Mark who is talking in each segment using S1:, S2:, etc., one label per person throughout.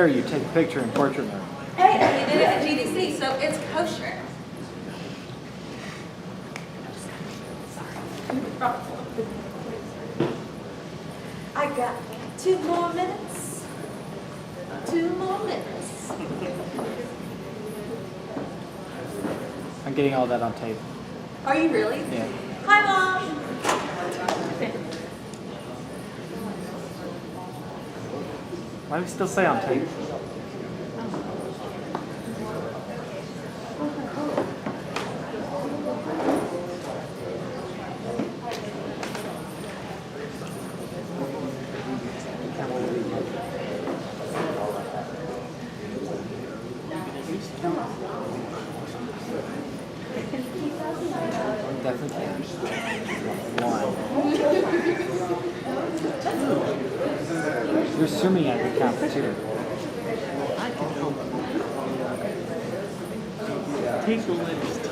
S1: there, you take a picture in portrait mode.
S2: Hey, you did it at GDC, so it's kosher. I got 2 more minutes. 2 more minutes.
S1: I'm getting all that on tape.
S2: Are you really?
S1: Yeah.
S2: Hi, Mom.
S1: Why do we still say on tape? Definitely can. 1. You're assuming I can count 2.
S3: I can help you. Take the letters T.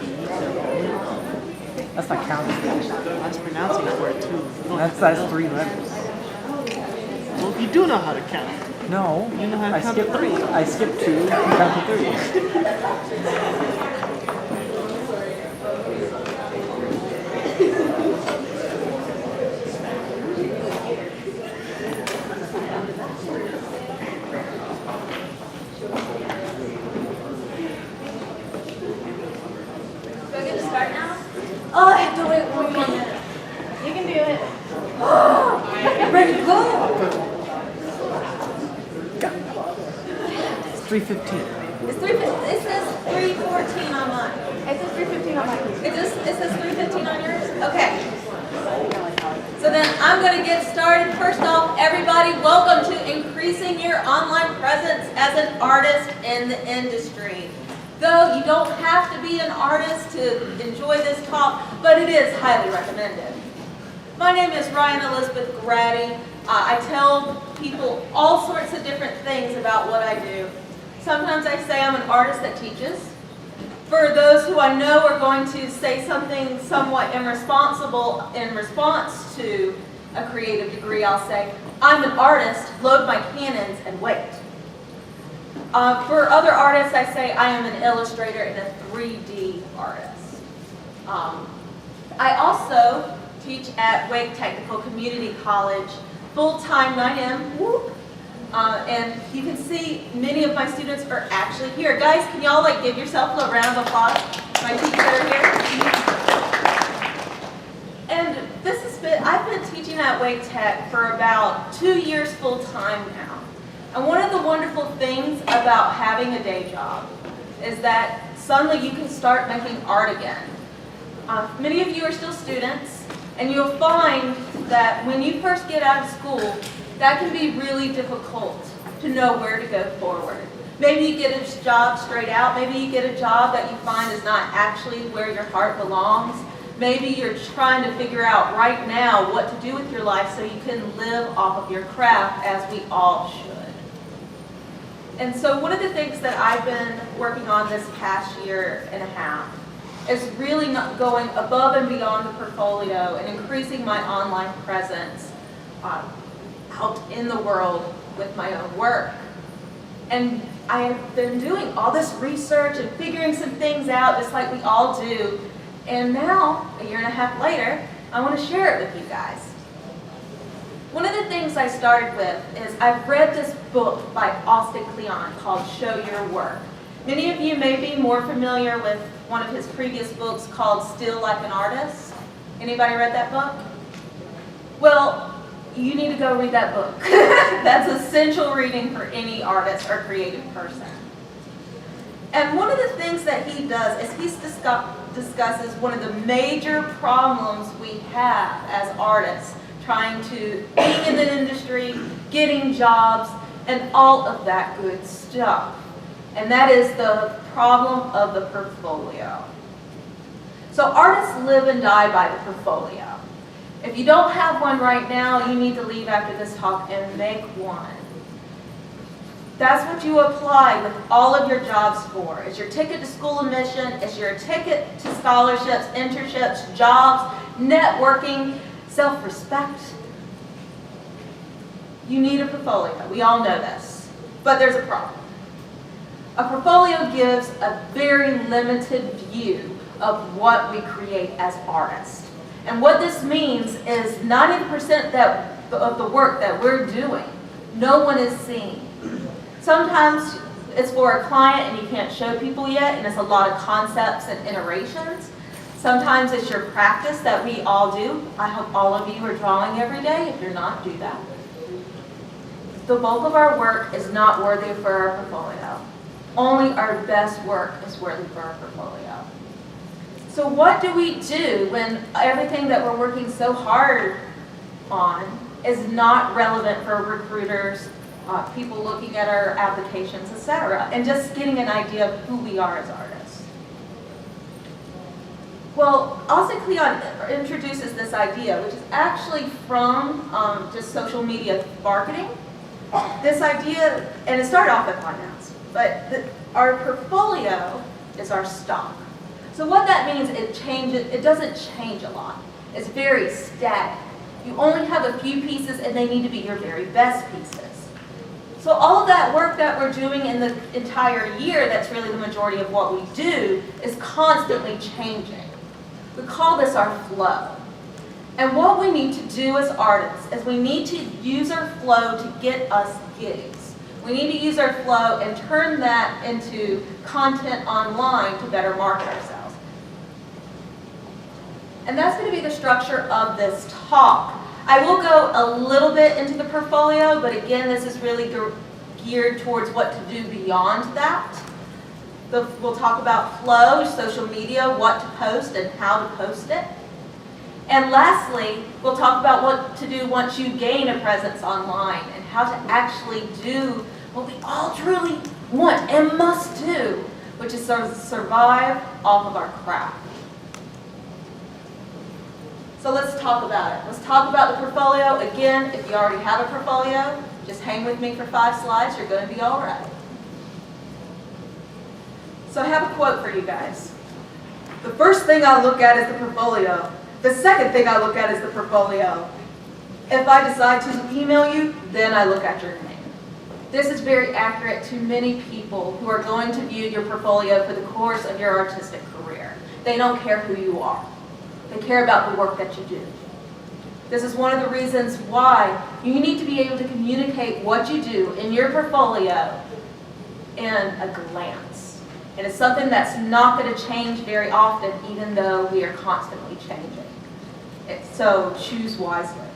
S1: That's not counting.
S3: That's pronouncing for it too.
S1: That's 3 letters.
S3: Well, you do know how to count.
S1: No.
S3: You know how to
S1: I
S3: count
S1: skipped
S3: to 3.
S1: I skipped 2 and counted 3.
S2: Oh, I have to wait 1 more minute.
S4: You can do it.
S2: I'm ready to go.
S1: It's 3:15.
S2: It's 3:15. It says 3:14 on mine.
S4: It says 3:15 on my computer.
S2: It says 3:15 on yours? Okay. So then I'm going to get started. First off, everybody, welcome to increasing your online presence as an artist in the industry. Though you don't have to be an artist to enjoy this talk, but it is highly recommended. My name is Ryan Elizabeth Grady. I tell people all sorts of different things about what I do. Sometimes I say I'm an artist that teaches. For those who I know are going to say something somewhat irresponsible in response to a creative degree, I'll say, I'm an artist, load my cannons and wait. For other artists, I say I am an illustrator and a 3D artist. I also teach at Wake Technical Community College, full-time 9M, whoop. And you can see many of my students are actually here. Guys, can y'all like give yourself a round of applause? My teachers are here. And this has been, I've been teaching at Wake Tech for about 2 years full-time now. And one of the wonderful things about having a day job is that suddenly you can start making art again. Many of you are still students, and you'll find that when you first get out of school, that can be really difficult to know where to go forward. Maybe you get a job straight out. Maybe you get a job that you find is not actually where your heart belongs. Maybe you're trying to figure out right now what to do with your life so you can live off of your craft, as we all should. And so one of the things that I've been working on this past year and a half is really not going above and beyond the portfolio and increasing my online presence out in the world with my own work. And I have been doing all this research and figuring some things out, just like we all do. And now, a year and a half later, I want to share it with you guys. One of the things I started with is I've read this book by Austin Kleon called Show Your Work. Many of you may be more familiar with one of his previous books called Still Like an Artist. Anybody read that book? Well, you need to go read that book. That's essential reading for any artist or creative person. And one of the things that he does is he discusses one of the major problems we have as artists trying to be in the industry, getting jobs, and all of that good stuff. And that is the problem of the portfolio. So artists live and die by the portfolio. If you don't have one right now, you need to leave after this talk and make one. That's what you apply with all of your jobs for. It's your ticket to school admission, it's your ticket to scholarships, internships, jobs, networking, self-respect. You need a portfolio. We all know this. But there's a problem. A portfolio gives a very limited view of what we create as artists. And what this means is 90% of the work that we're doing, no one is seeing. Sometimes it's for a client and you can't show people yet, and it's a lot of concepts and iterations. Sometimes it's your practice that we all do. I hope all of you are drawing every day. If you're not, do that. The bulk of our work is not worthy for our portfolio. Only our best work is worthy for our portfolio. So what do we do when everything that we're working so hard on is not relevant for recruiters, people looking at our applications, etc., and just getting an idea of who we are as artists? Well, Austin Kleon introduces this idea, which is actually from just social media marketing. This idea, and it started off at finance, but our portfolio is our stock. So what that means, it doesn't change a lot. It's very static. You only have a few pieces and they need to be your very best pieces. So all of that work that we're doing in the entire year, that's really the majority of what we do, is constantly changing. We call this our flow. And what we need to do as artists is we need to use our flow to get us gigs. We need to use our flow and turn that into content online to better market ourselves. And that's going to be the structure of this talk. I will go a little bit into the portfolio, but again, this is really geared towards what to do beyond that. We'll talk about flow, social media, what to post and how to post it. And lastly, we'll talk about what to do once you gain a presence online and how to actually do what we all truly want and must do, which is survive off of our craft. So let's talk about it. Let's talk about the portfolio. Again, if you already have a portfolio, just hang with me for 5 slides. You're going to be all right. So I have a quote for you guys. The first thing I look at is the portfolio. The second thing I look at is the portfolio. If I decide to email you, then I look at your name. This is very accurate to many people who are going to view your portfolio for the course of your artistic career. They don't care who you are. They care about the work that you do. This is one of the reasons why you need to be able to communicate what you do in your portfolio in a glance. And it's something that's not going to change very often, even though we are constantly changing. So choose wisely.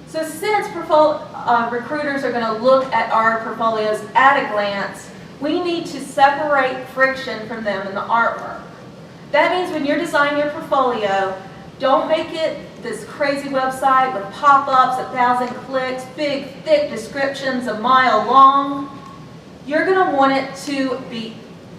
S2: So since recruiters are going to look at our portfolios at a glance, we need to separate friction from them in the artwork. That means when you're designing your portfolio, don't make it this crazy website with pop-ups, 1,000 clicks, big, thick descriptions a mile long. You're going to want it to be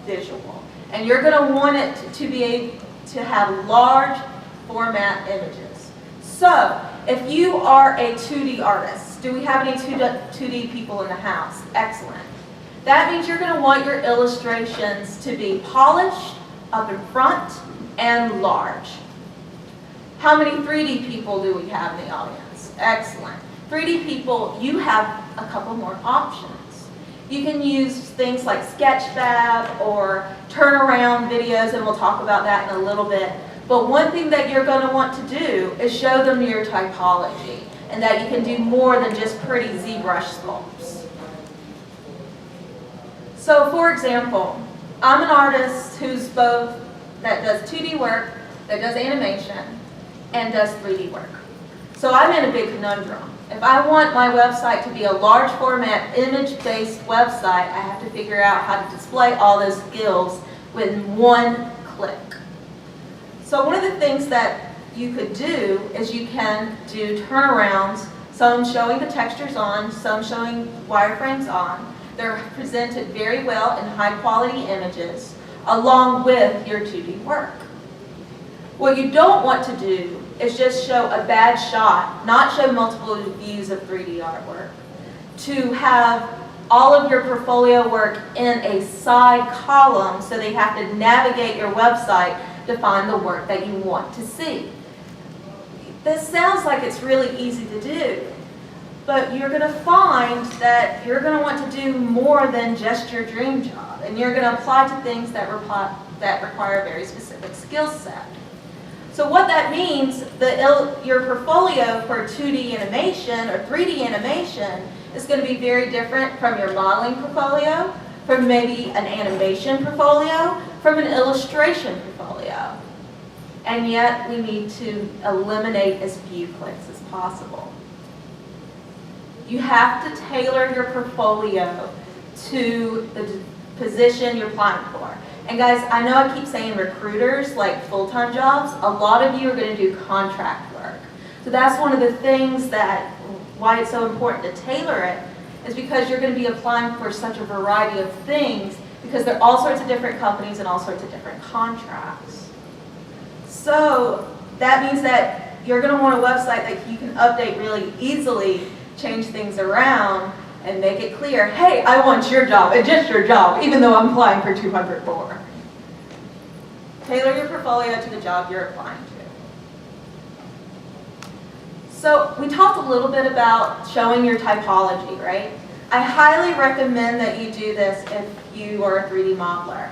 S2: visual. And you're going to want it to be able to have large format images. So, if you are a 2D artist, do we have any 2D people in the house? Excellent. That means you're going to want your illustrations to be polished, up in front, and large. How many 3D people do we have in the audience? Excellent. 3D people, you have a couple more options. You can use things like Sketchfab or turnaround videos, and we'll talk about that in a little bit. But one thing that you're going to want to do is show them your typology, and that you can do more than just pretty ZBrush sculpts. So for example, I'm an artist who's both, that does 2D work, that does animation, and does 3D work. So I'm in a big conundrum. If I want my website to be a large format, image-based website, I have to figure out how to display all those skills with one click. So one of the things that you could do is you can do turnarounds, some showing the textures on, some showing wireframes on. They're presented very well in high quality images along with your 2D work. What you don't want to do is just show a bad shot, not show multiple views of 3D artwork, to have all of your portfolio work in a side column so they have to navigate your website to find the work that you want to see. This sounds like it's really easy to do, but you're going to find that you're going to want to do more than just your dream job, and you're going to apply to things that require a very specific skill set. So what that means, your portfolio for 2D animation or 3D animation is going to be very different from your modeling portfolio, from maybe an animation portfolio, from an illustration portfolio. And yet we need to eliminate as few clicks as possible. You have to tailor your portfolio to the position you're applying for. And guys, I know I keep saying recruiters, like full-time jobs. A lot of you are going to do contract work. So that's one of the things why it's so important to tailor it, is because you're going to be applying for such a variety of things, because there are all sorts of different companies and all sorts of different contracts. So that means that you're going to want a website that you can update really easily, change things around, and make it clear, hey, I want your job, and just your job, even though I'm applying for 200 more. Tailor your portfolio to the job you're applying to. So we talked a little bit about showing your typology, right? I highly recommend that you do this if you are a 3D modeler.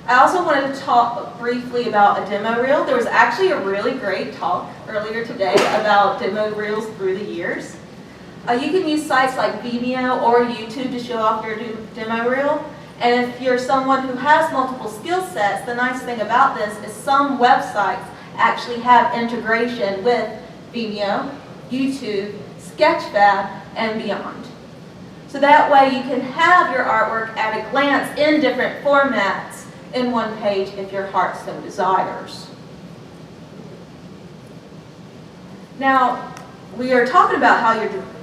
S2: I also wanted to talk briefly about a demo reel. There was actually a really great talk earlier today about demo reels through the years. You can use sites like Vimeo or YouTube to show off your demo reel. And if you're someone who has multiple skill sets, the nice thing about this is some websites actually have integration with Vimeo, YouTube, Sketchfab, and beyond. So that way you can have your artwork at a glance in different formats in one page if your heart so desires. Now, we are talking about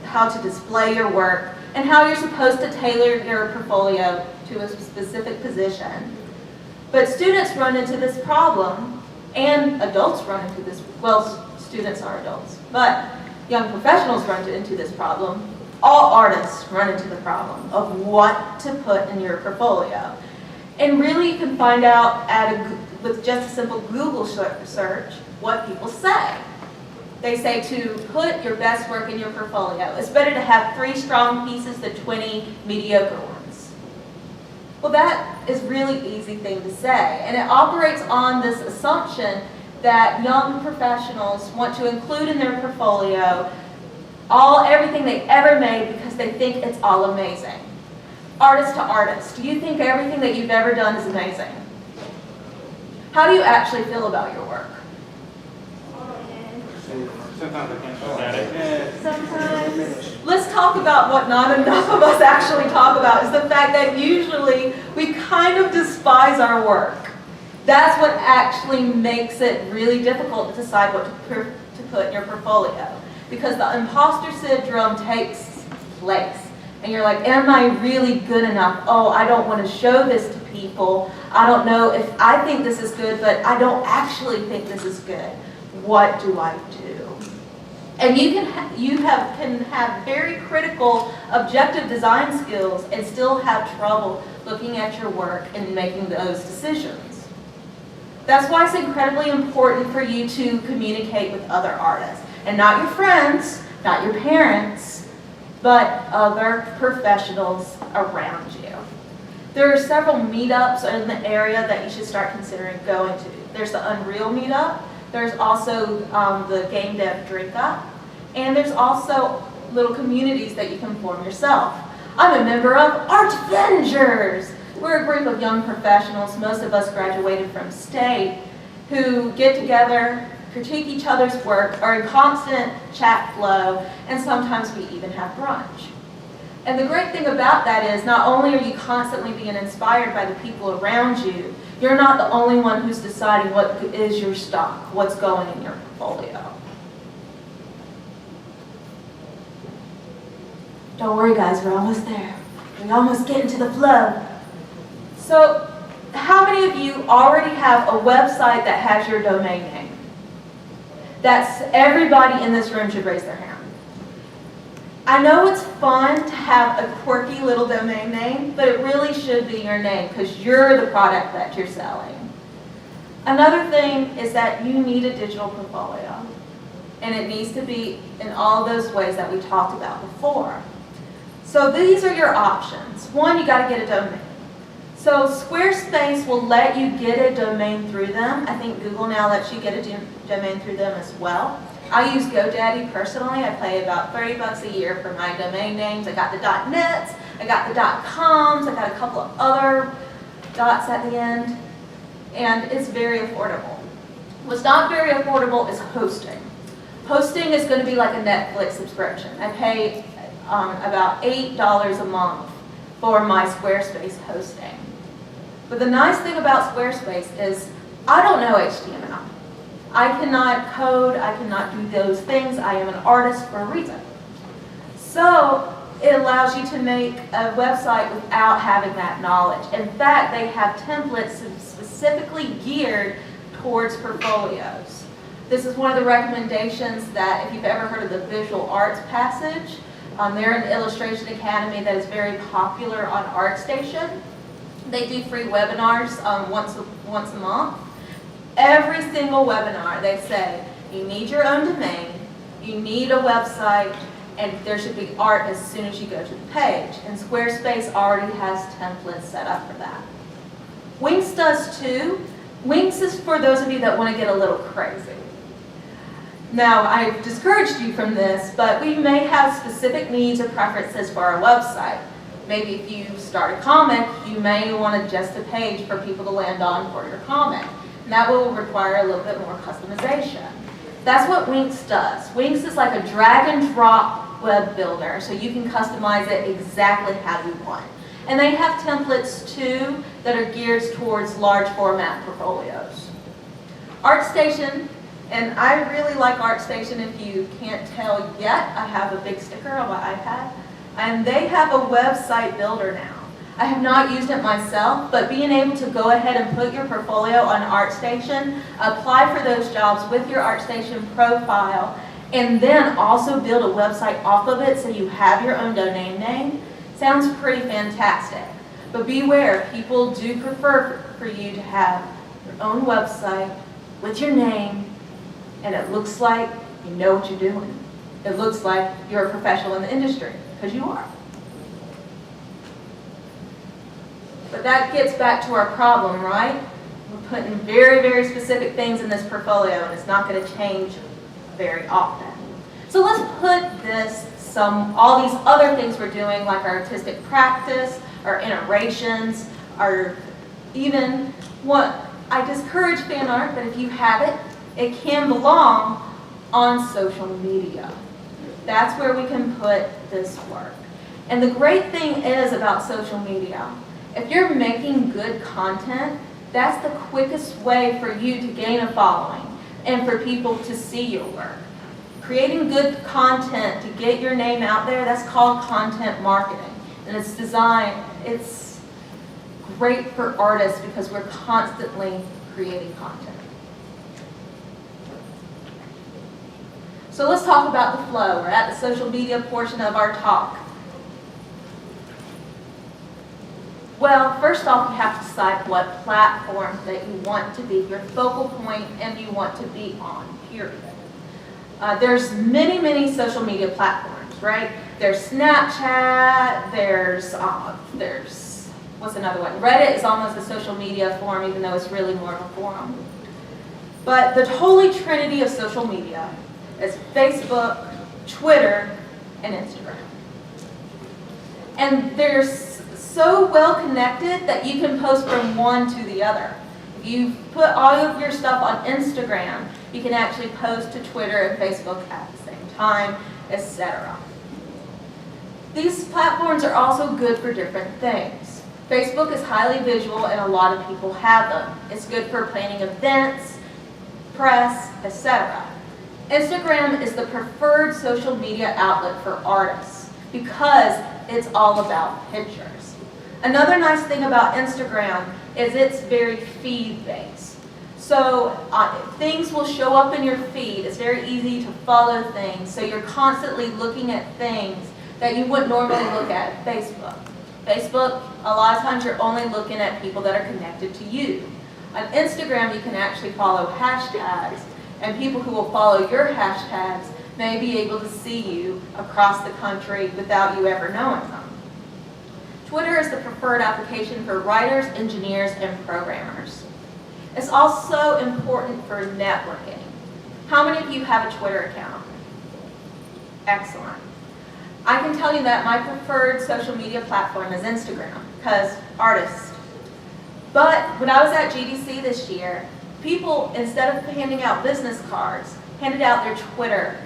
S2: how to display your work and how you're supposed to tailor your portfolio to a specific position. But students run into this problem, and adults run into this, well, students are adults, but young professionals run into this problem. All artists run into the problem of what to put in your portfolio. And really you can find out with just a simple Google search what people say. They say to put your best work in your portfolio. It's better to have 3 strong pieces than 20 mediocre ones. Well, that is really easy thing to say, and it operates on this assumption that young professionals want to include in their portfolio everything they ever made because they think it's all amazing. Artist to artist, do you think everything that you've ever done is amazing? How do you actually feel about your work?
S1: Sometimes I can't show that.
S2: Sometimes. Let's talk about what not enough of us actually talk about, is the fact that usually we kind of despise our work. That's what actually makes it really difficult to decide what to put in your portfolio. Because the imposter syndrome takes place. And you're like, am I really good enough? Oh, I don't want to show this to people. I don't know if I think this is good, but I don't actually think this is good. What do I do? And you can have very critical, objective design skills and still have trouble looking at your work and making those decisions. That's why it's incredibly important for you to communicate with other artists. And not your friends, not your parents, but other professionals around you. There are several meetups in the area that you should start considering going to. There's the Unreal meetup. There's also the Game Dev Drink Up. And there's also little communities that you can form yourself. I'm a member of Art Avengers. We're a group of young professionals, most of us graduated from state, who get together, critique each other's work, are in constant chat flow, and sometimes we even have brunch. And the great thing about that is not only are you constantly being inspired by the people around you, you're not the only one who's deciding what is your stock, what's going in your portfolio. Don't worry guys, we're almost there. We almost get into the flow. So, how many of you already have a website that has your domain name? That's everybody in this room should raise their hand. I know it's fun to have a quirky little domain name, but it really should be your name because you're the product that you're selling. Another thing is that you need a digital portfolio. and it needs to be in all those ways that we talked about before. So these are your options. One, you got to get a domain. So Squarespace will let you get a domain through them. I think Google now lets you get a domain through them as well. I use GoDaddy personally. I pay about $30 a year for my domain names. I got the .nets, I got the .coms, I got a couple of other dots at the end, and it's very affordable. What's not very affordable is hosting. Hosting is going to be like a Netflix subscription. I pay about $8 a month for my Squarespace hosting. But the nice thing about Squarespace is I don't know HTML. I cannot code, I cannot do those things. I am an artist for a reason. So it allows you to make a website without having that knowledge. In fact, they have templates specifically geared towards portfolios. This is one of the recommendations that if you've ever heard of the Visual Arts Passage, they're an illustration academy that is very popular on ArtStation. They do free webinars once a month. Every single webinar they say, you need your own domain, you need a website, and there should be art as soon as you go to the page. And Squarespace already has templates set up for that. Wix does too. Wix is for those of you that want to get a little crazy. Now, I've discouraged you from this, but we may have specific needs or preferences for our website. Maybe if you start a comic, you may want just a page for people to land on for your comic. And that will require a little bit more customization. That's what Wix does. Wix is like a drag and drop web builder, so you can customize it exactly how you want. And they have templates too that are geared towards large format portfolios. ArtStation, and I really like ArtStation. If you can't tell yet, I have a big sticker on my iPad. And they have a website builder now. I have not used it myself, but being able to go ahead and put your portfolio on ArtStation, apply for those jobs with your ArtStation profile, and then also build a website off of it so you have your own domain name, sounds pretty fantastic. But beware, people do prefer for you to have your own website with your name, and it looks like you know what you're doing. It looks like you're a professional in the industry, because you are. But that gets back to our problem, right? We're putting very, very specific things in this portfolio, and it's not going to change very often. So let's put all these other things we're doing, like our artistic practice, our iterations, or even what I discourage fan art, but if you have it, it can belong on social media. That's where we can put this work. And the great thing is about social media, if you're making good content, that's the quickest way for you to gain a following and for people to see your work. Creating good content to get your name out there, that's called content marketing. And it's great for artists because we're constantly creating content. So let's talk about the flow. We're at the social media portion of our talk. Well, first off, you have to decide what platform that you want to be your focal point and you want to be on, period. There's many, many social media platforms, right? There's Snapchat, there's what's another one? Reddit is almost a social media forum, even though it's really more of a forum. But the holy trinity of social media is Facebook, Twitter, and Instagram. And they're so well connected that you can post from one to the other. If you put all of your stuff on Instagram, you can actually post to Twitter and Facebook at the same time, etc. These platforms are also good for different things. Facebook is highly visual and a lot of people have them. It's good for planning events, press, etc. Instagram is the preferred social media outlet for artists because it's all about pictures. Another nice thing about Instagram is it's very feed-based. So things will show up in your feed. It's very easy to follow things. So you're constantly looking at things that you wouldn't normally look at Facebook. Facebook, a lot of times you're only looking at people that are connected to you. On Instagram, you can actually follow hashtags and people who will follow your hashtags may be able to see you across the country without you ever knowing them. Twitter is the preferred application for writers, engineers, and programmers. It's also important for networking. How many of you have a Twitter account? Excellent. I can tell you that my preferred social media platform is Instagram, because artists. But when I was at GDC this year, people, instead of handing out business cards, handed out their Twitter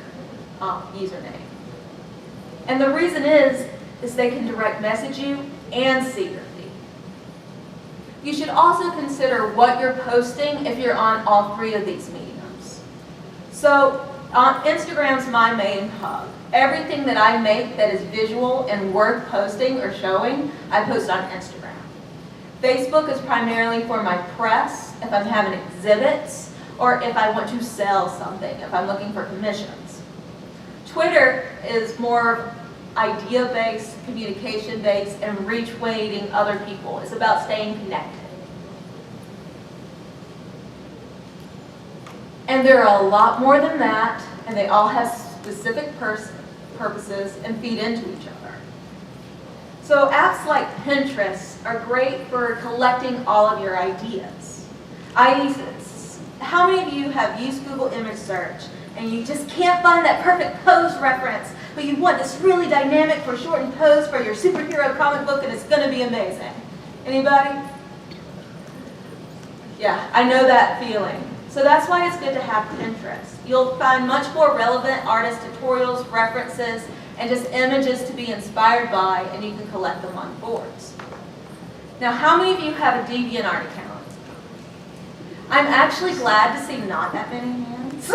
S2: username. And the reason is they can direct message you and see your feed. You should also consider what you're posting if you're on all three of these mediums. So Instagram's my main hub. Everything that I make that is visual and worth posting or showing, I post on Instagram. Facebook is primarily for my press, if I'm having exhibits, or if I want to sell something, if I'm looking for commissions. Twitter is more idea-based, communication-based, and retweeting other people. It's about staying connected. And there are a lot more than that, and they all have specific purposes and feed into each other. So apps like Pinterest are great for collecting all of your ideas. How many of you have used Google image search and you just can't find that perfect pose reference, but you want this really dynamic foreshortened pose for your superhero comic book and it's going to be amazing? Anybody? Yeah, I know that feeling. So that's why it's good to have Pinterest. You'll find much more relevant artist tutorials, references, and just images to be inspired by, and you can collect them on boards. Now, how many of you have a DeviantArt account? I'm actually glad to see not that many hands.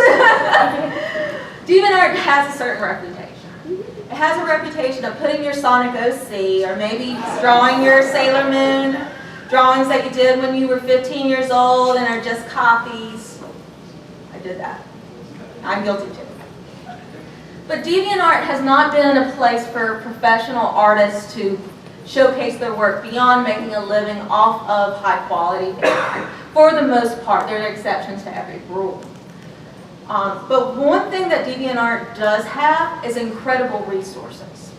S2: DeviantArt has a certain reputation. It has a reputation of putting your Sonic OC, or maybe drawing your Sailor Moon, drawings that you did when you were 15 years old and are just copies. I did that. I'm guilty too. But DeviantArt has not been a place for professional artists to showcase their work beyond making a living off of high quality things. For the most part, there are exceptions to every rule. But one thing that DeviantArt does have is incredible resources.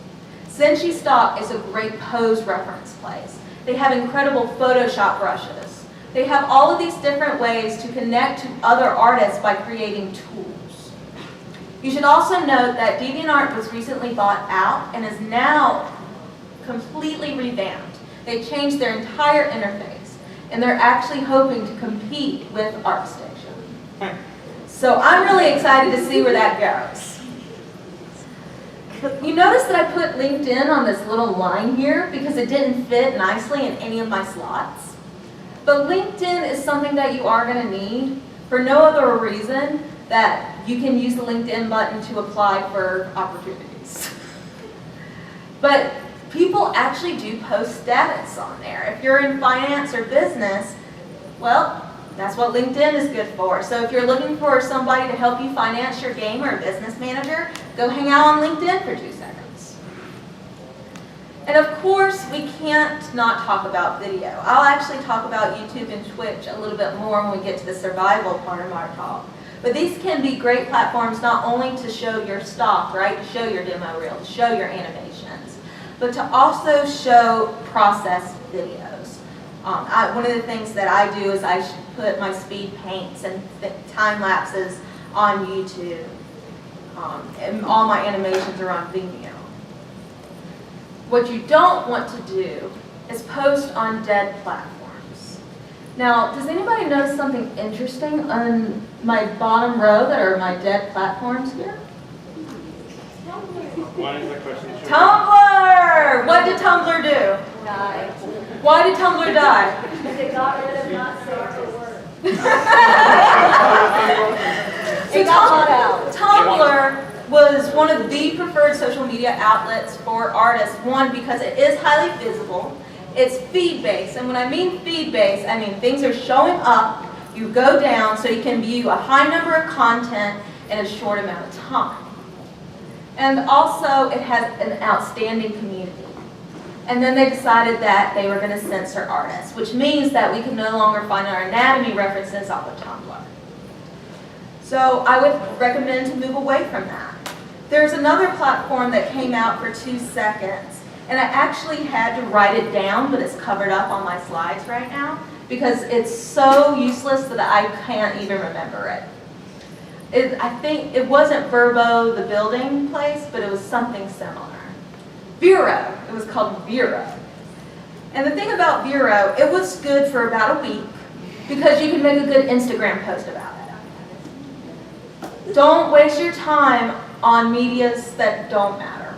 S2: Cincy Stock is a great pose reference place. They have incredible Photoshop brushes. They have all of these different ways to connect to other artists by creating tools. You should also note that DeviantArt was recently bought out and is now completely revamped. They changed their entire interface, and they're actually hoping to compete with ArtStation. So I'm really excited to see where that goes. You notice that I put LinkedIn on this little line here because it didn't fit nicely in any of my slots. But LinkedIn is something that you are going to need for no other reason that you can use the LinkedIn button to apply for opportunities. But people actually do post status on there. If you're in finance or business, well, that's what LinkedIn is good for. So if you're looking for somebody to help you finance your game or a business manager, go hang out on LinkedIn for 2 seconds. And of course, we can't not talk about video. I'll actually talk about YouTube and Twitch a little bit more when we get to the survival part of our talk. But these can be great platforms not only to show your stock, right, to show your demo reel, to show your animations, but to also show process videos. One of the things that I do is I put my speed paints and time lapses on YouTube. And all my animations are on Vimeo. What you don't want to do is post on dead platforms. Now, does anybody notice something interesting on my bottom row that are my dead platforms here?
S1: What is the question?
S2: Tumblr! What did Tumblr do?
S4: Die.
S2: Why did Tumblr die?
S4: Because it got rid of not safe for work.
S2: So Tumblr was one of the preferred social media outlets for artists. One, because it is highly visible. It's feed-based. And when I mean feed-based, I mean things are showing up, you go down so you can view a high number of content in a short amount of time. And also, it has an outstanding community. And then they decided that they were going to censor artists, which means that we can no longer find our anatomy references off of Tumblr. So I would recommend to move away from that. There's another platform that came out for 2 seconds, and I actually had to write it down, but it's covered up on my slides right now because it's so useless that I can't even remember it. I think it wasn't Verbo, the building place, but it was something similar. Vero, it was called Vero. And the thing about Vero, it was good for about a week because you can make a good Instagram post about it. Don't waste your time on medias that don't matter.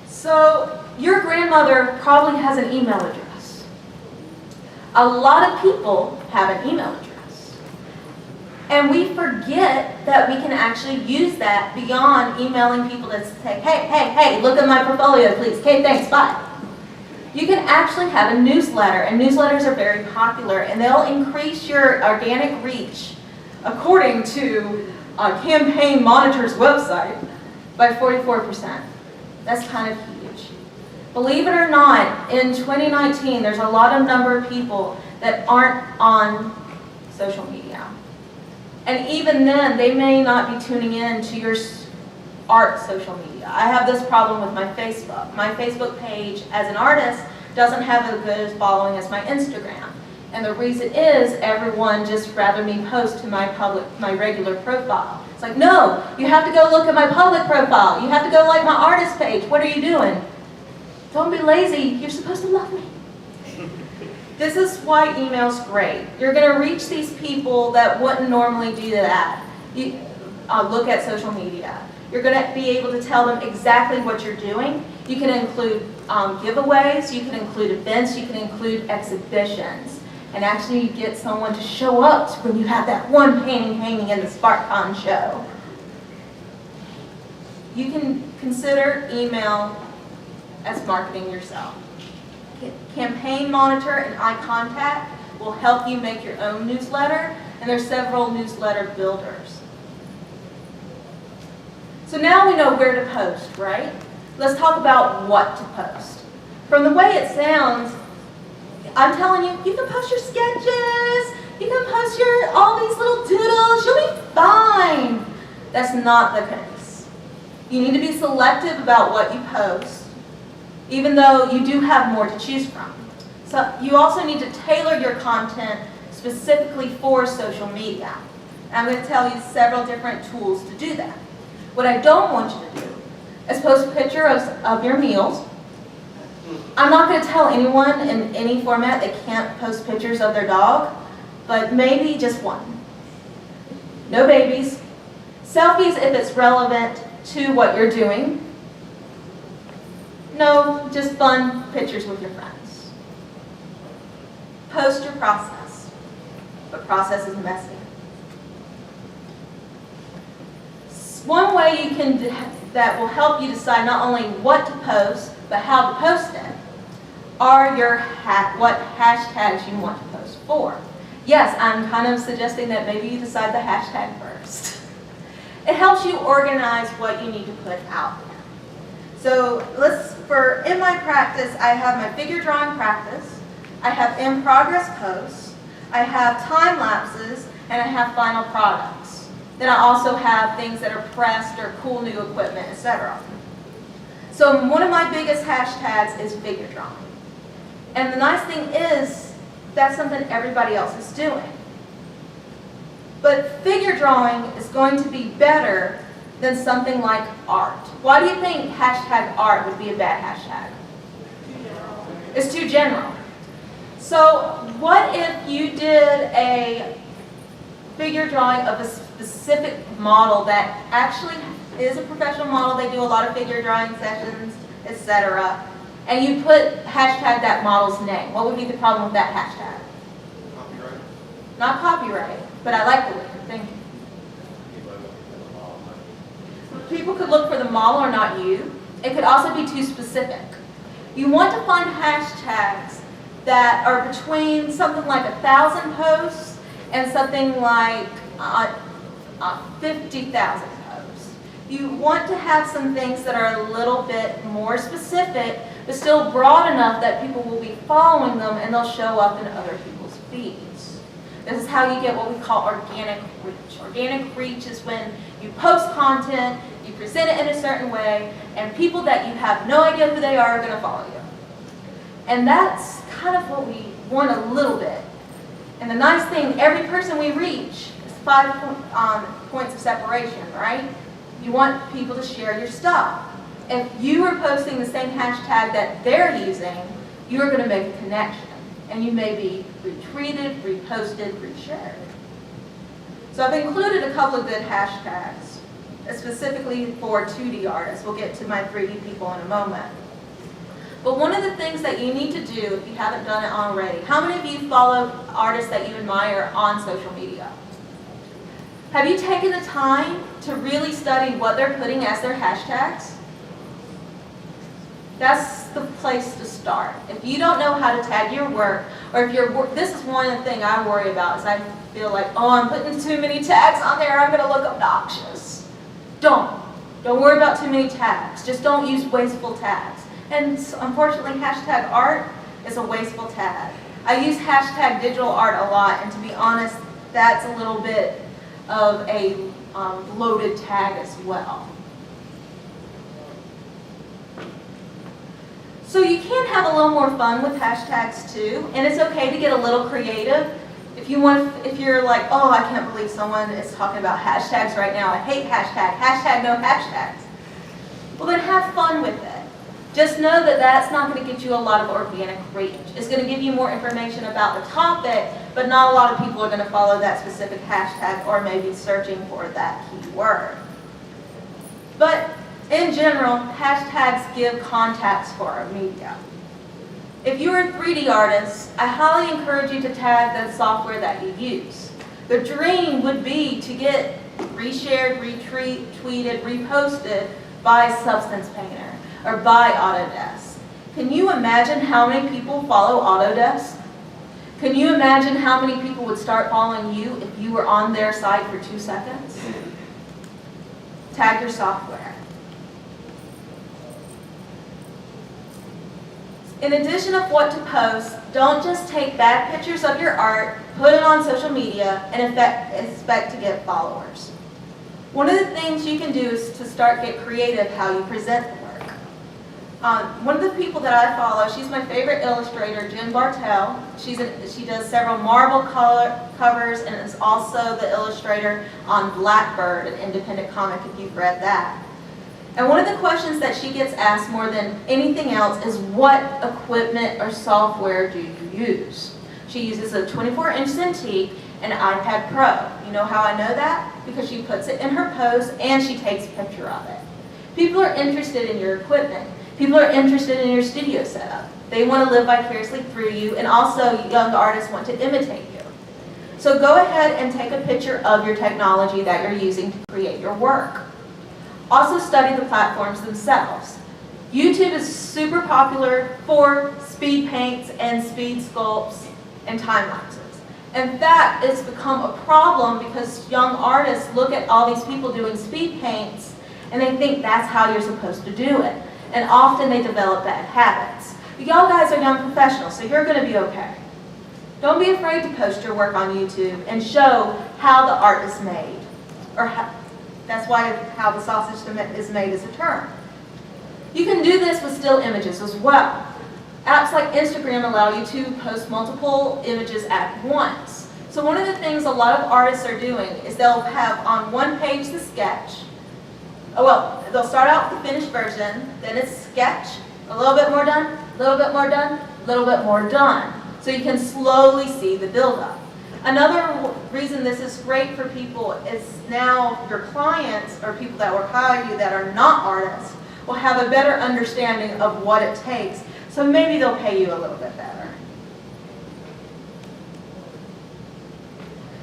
S2: So your grandmother probably has an email address. A lot of people have an email address. And we forget that we can actually use that beyond emailing people that say, hey, look at my portfolio, please. Okay, thanks, bye. You can actually have a newsletter, and newsletters are very popular, and they'll increase your organic reach, according to Campaign Monitor's website, by 44%. That's kind of huge. Believe it or not, in 2019, there's a lot of number of people that aren't on social media. And even then, they may not be tuning in to your art social media. I have this problem with my Facebook. My Facebook page as an artist doesn't have as good a following as my Instagram. And the reason is everyone just rather me post to my regular profile. It's like, no, you have to go look at my public profile. You have to go like my artist page. What are you doing? Don't be lazy. You're supposed to love me. This is why email's great. You're going to reach these people that wouldn't normally do that. You look at social media. You're going to be able to tell them exactly what you're doing. You can include giveaways, you can include events, you can include exhibitions, and actually get someone to show up when you have that one painting hanging in the SparkCon show. You can consider email as marketing yourself. Campaign Monitor and iContact will help you make your own newsletter, and there's several newsletter builders. So now we know where to post, right? Let's talk about what to post. From the way it sounds, I'm telling you, you can post your sketches, you can post all these little doodles, you'll be fine. That's not the case. You need to be selective about what you post, even though you do have more to choose from. So you also need to tailor your content specifically for social media. And I'm going to tell you several different tools to do that. What I don't want you to do is post pictures of your meals. I'm not going to tell anyone in any format they can't post pictures of their dog, but maybe just one. No babies. Selfies if it's relevant to what you're doing. No, just fun pictures with your friends. Post your process, but process is messy. One way you can that will help you decide not only what to post, but how to post it, are what hashtags you want to post for. Yes, I'm kind of suggesting that maybe you decide the hashtag first. It helps you organize what you need to put out there. So in my practice, I have my figure drawing practice, I have in progress posts, I have time lapses, and I have final products. Then I also have things that are pressed or cool new equipment, etc. So one of my biggest hashtags is figure drawing. And the nice thing is, that's something everybody else is doing. But figure drawing is going to be better than something like art. Why do you think hashtag art would be a bad hashtag? It's too general. So what if you did a figure drawing of a specific model that actually is a professional model, they do a lot of figure drawing sessions, etc., and you put hashtag that model's name? What would be the problem with that hashtag?
S5: Copyright.
S2: Not copyright, but I like the way you're thinking. People could look for the model or not you. It could also be too specific. You want to find hashtags that are between something like 1,000 posts and something like 50,000 posts. You want to have some things that are a little bit more specific, but still broad enough that people will be following them and they'll show up in other people's feeds. This is how you get what we call organic reach. Organic reach is when you post content, you present it in a certain way, and people that you have no idea who they are going to follow you. And that's kind of what we want a little bit. And the nice thing, every person we reach is 5 points of separation, right? You want people to share your stuff. If you are posting the same hashtag that they're using, you are going to make a connection. And you may be retweeted, reposted, reshared. So I've included a couple of good hashtags, specifically for 2D artists. We'll get to my 3D people in a moment. But one of the things that you need to do, if you haven't done it already, how many of you follow artists that you admire on social media? Have you taken the time to really study what they're putting as their hashtags? That's the place to start. If you don't know how to tag your work, or if your work, this is one thing I worry about, is I feel like, oh, I'm putting too many tags on there, I'm going to look obnoxious. Don't worry about too many tags. Just don't use wasteful tags. And unfortunately, hashtag art is a wasteful tag. I use hashtag digital art a lot, and to be honest, that's a little bit of a loaded tag as well. So you can have a little more fun with hashtags too, and it's okay to get a little creative. If you're like, oh, I can't believe someone is talking about hashtags right now. I hate hashtag no hashtags. Well, then have fun with it. Just know that that's not going to get you a lot of organic reach. It's going to give you more information about the topic, but not a lot of people are going to follow that specific hashtag or maybe searching for that keyword. But in general, hashtags give context for our media. If you're a 3D artist, I highly encourage you to tag the software that you use. The dream would be to get reshared, retweeted, reposted by Substance Painter or by Autodesk. Can you imagine how many people follow Autodesk? Can you imagine how many people would start following you if you were on their site for 2 seconds? Tag your software. In addition of what to post, don't just take bad pictures of your art, put it on social media, and expect to get followers. One of the things you can do is to start get creative how you present the work. One of the people that I follow, she's my favorite illustrator, Jen Bartel. She does several marble covers and is also the illustrator on Blackbird, an independent comic if you've read that. And one of the questions that she gets asked more than anything else is, what equipment or software do you use? She uses a 24-inch Cintiq and an iPad Pro. You know how I know that? Because she puts it in her post and she takes a picture of it. People are interested in your equipment. People are interested in your studio setup. They want to live vicariously through you, and also young artists want to imitate you. So go ahead and take a picture of your technology that you're using to create your work. Also study the platforms themselves. YouTube is super popular for speed paints and speed sculpts and time lapses. In fact, it's become a problem because young artists look at all these people doing speed paints and they think that's how you're supposed to do it. And often they develop bad habits. But y'all guys are young professionals, so you're going to be okay. Don't be afraid to post your work on YouTube and show how the art is made. That's why how the sausage is made is a term. You can do this with still images as well. Apps like Instagram allow you to post multiple images at once. So one of the things a lot of artists are doing is they'll have on one page the sketch. They'll start out with the finished version, then it's sketch, a little bit more done, a little bit more done, a little bit more done. So you can slowly see the buildup. Another reason this is great for people is now your clients or people that will hire you that are not artists will have a better understanding of what it takes. So maybe they'll pay you a little bit better.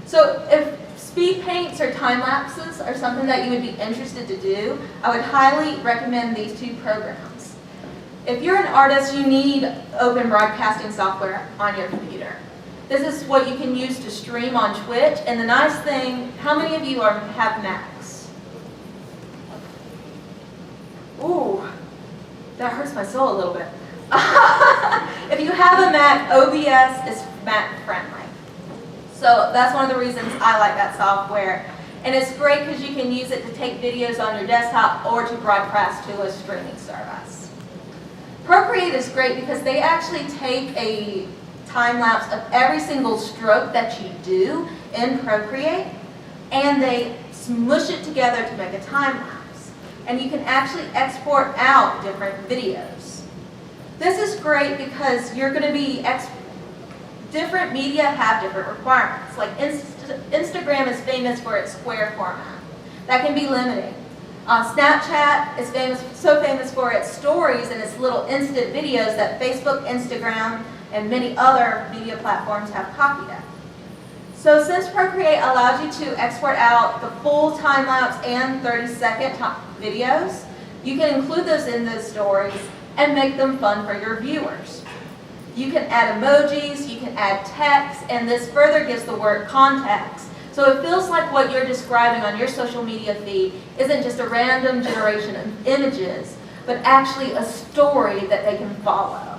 S2: So if speed paints or time lapses are something that you would be interested to do, I would highly recommend these two programs. If you're an artist, you need open broadcasting software on your computer. This is what you can use to stream on Twitch. And the nice thing, how many of you have Macs? Ooh, that hurts my soul a little bit. If you have a Mac, OBS is Mac friendly. So that's one of the reasons I like that software. And it's great because you can use it to take videos on your desktop or to broadcast to a streaming service. Procreate is great because they actually take a time lapse of every single stroke that you do in Procreate, and they smush it together to make a time lapse. And you can actually export out different videos. This is great because you're going to be different media have different requirements. Like Instagram is famous for its square format. That can be limiting. Snapchat is so famous for its stories and its little instant videos that Facebook, Instagram, and many other media platforms have copied it. So since Procreate allows you to export out the full time lapse and 30-second videos, you can include those in those stories and make them fun for your viewers. You can add emojis, you can add text, and this further gives the work context. So it feels like what you're describing on your social media feed isn't just a random generation of images, but actually a story that they can follow.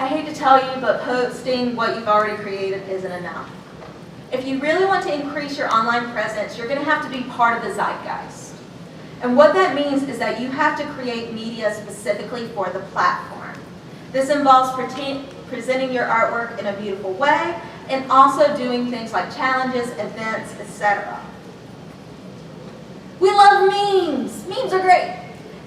S2: I hate to tell you, but posting what you've already created isn't enough. If you really want to increase your online presence, you're going to have to be part of the zeitgeist. And what that means is that you have to create media specifically for the platform. This involves presenting your artwork in a beautiful way and also doing things like challenges, events, etc. We love memes. Memes are great.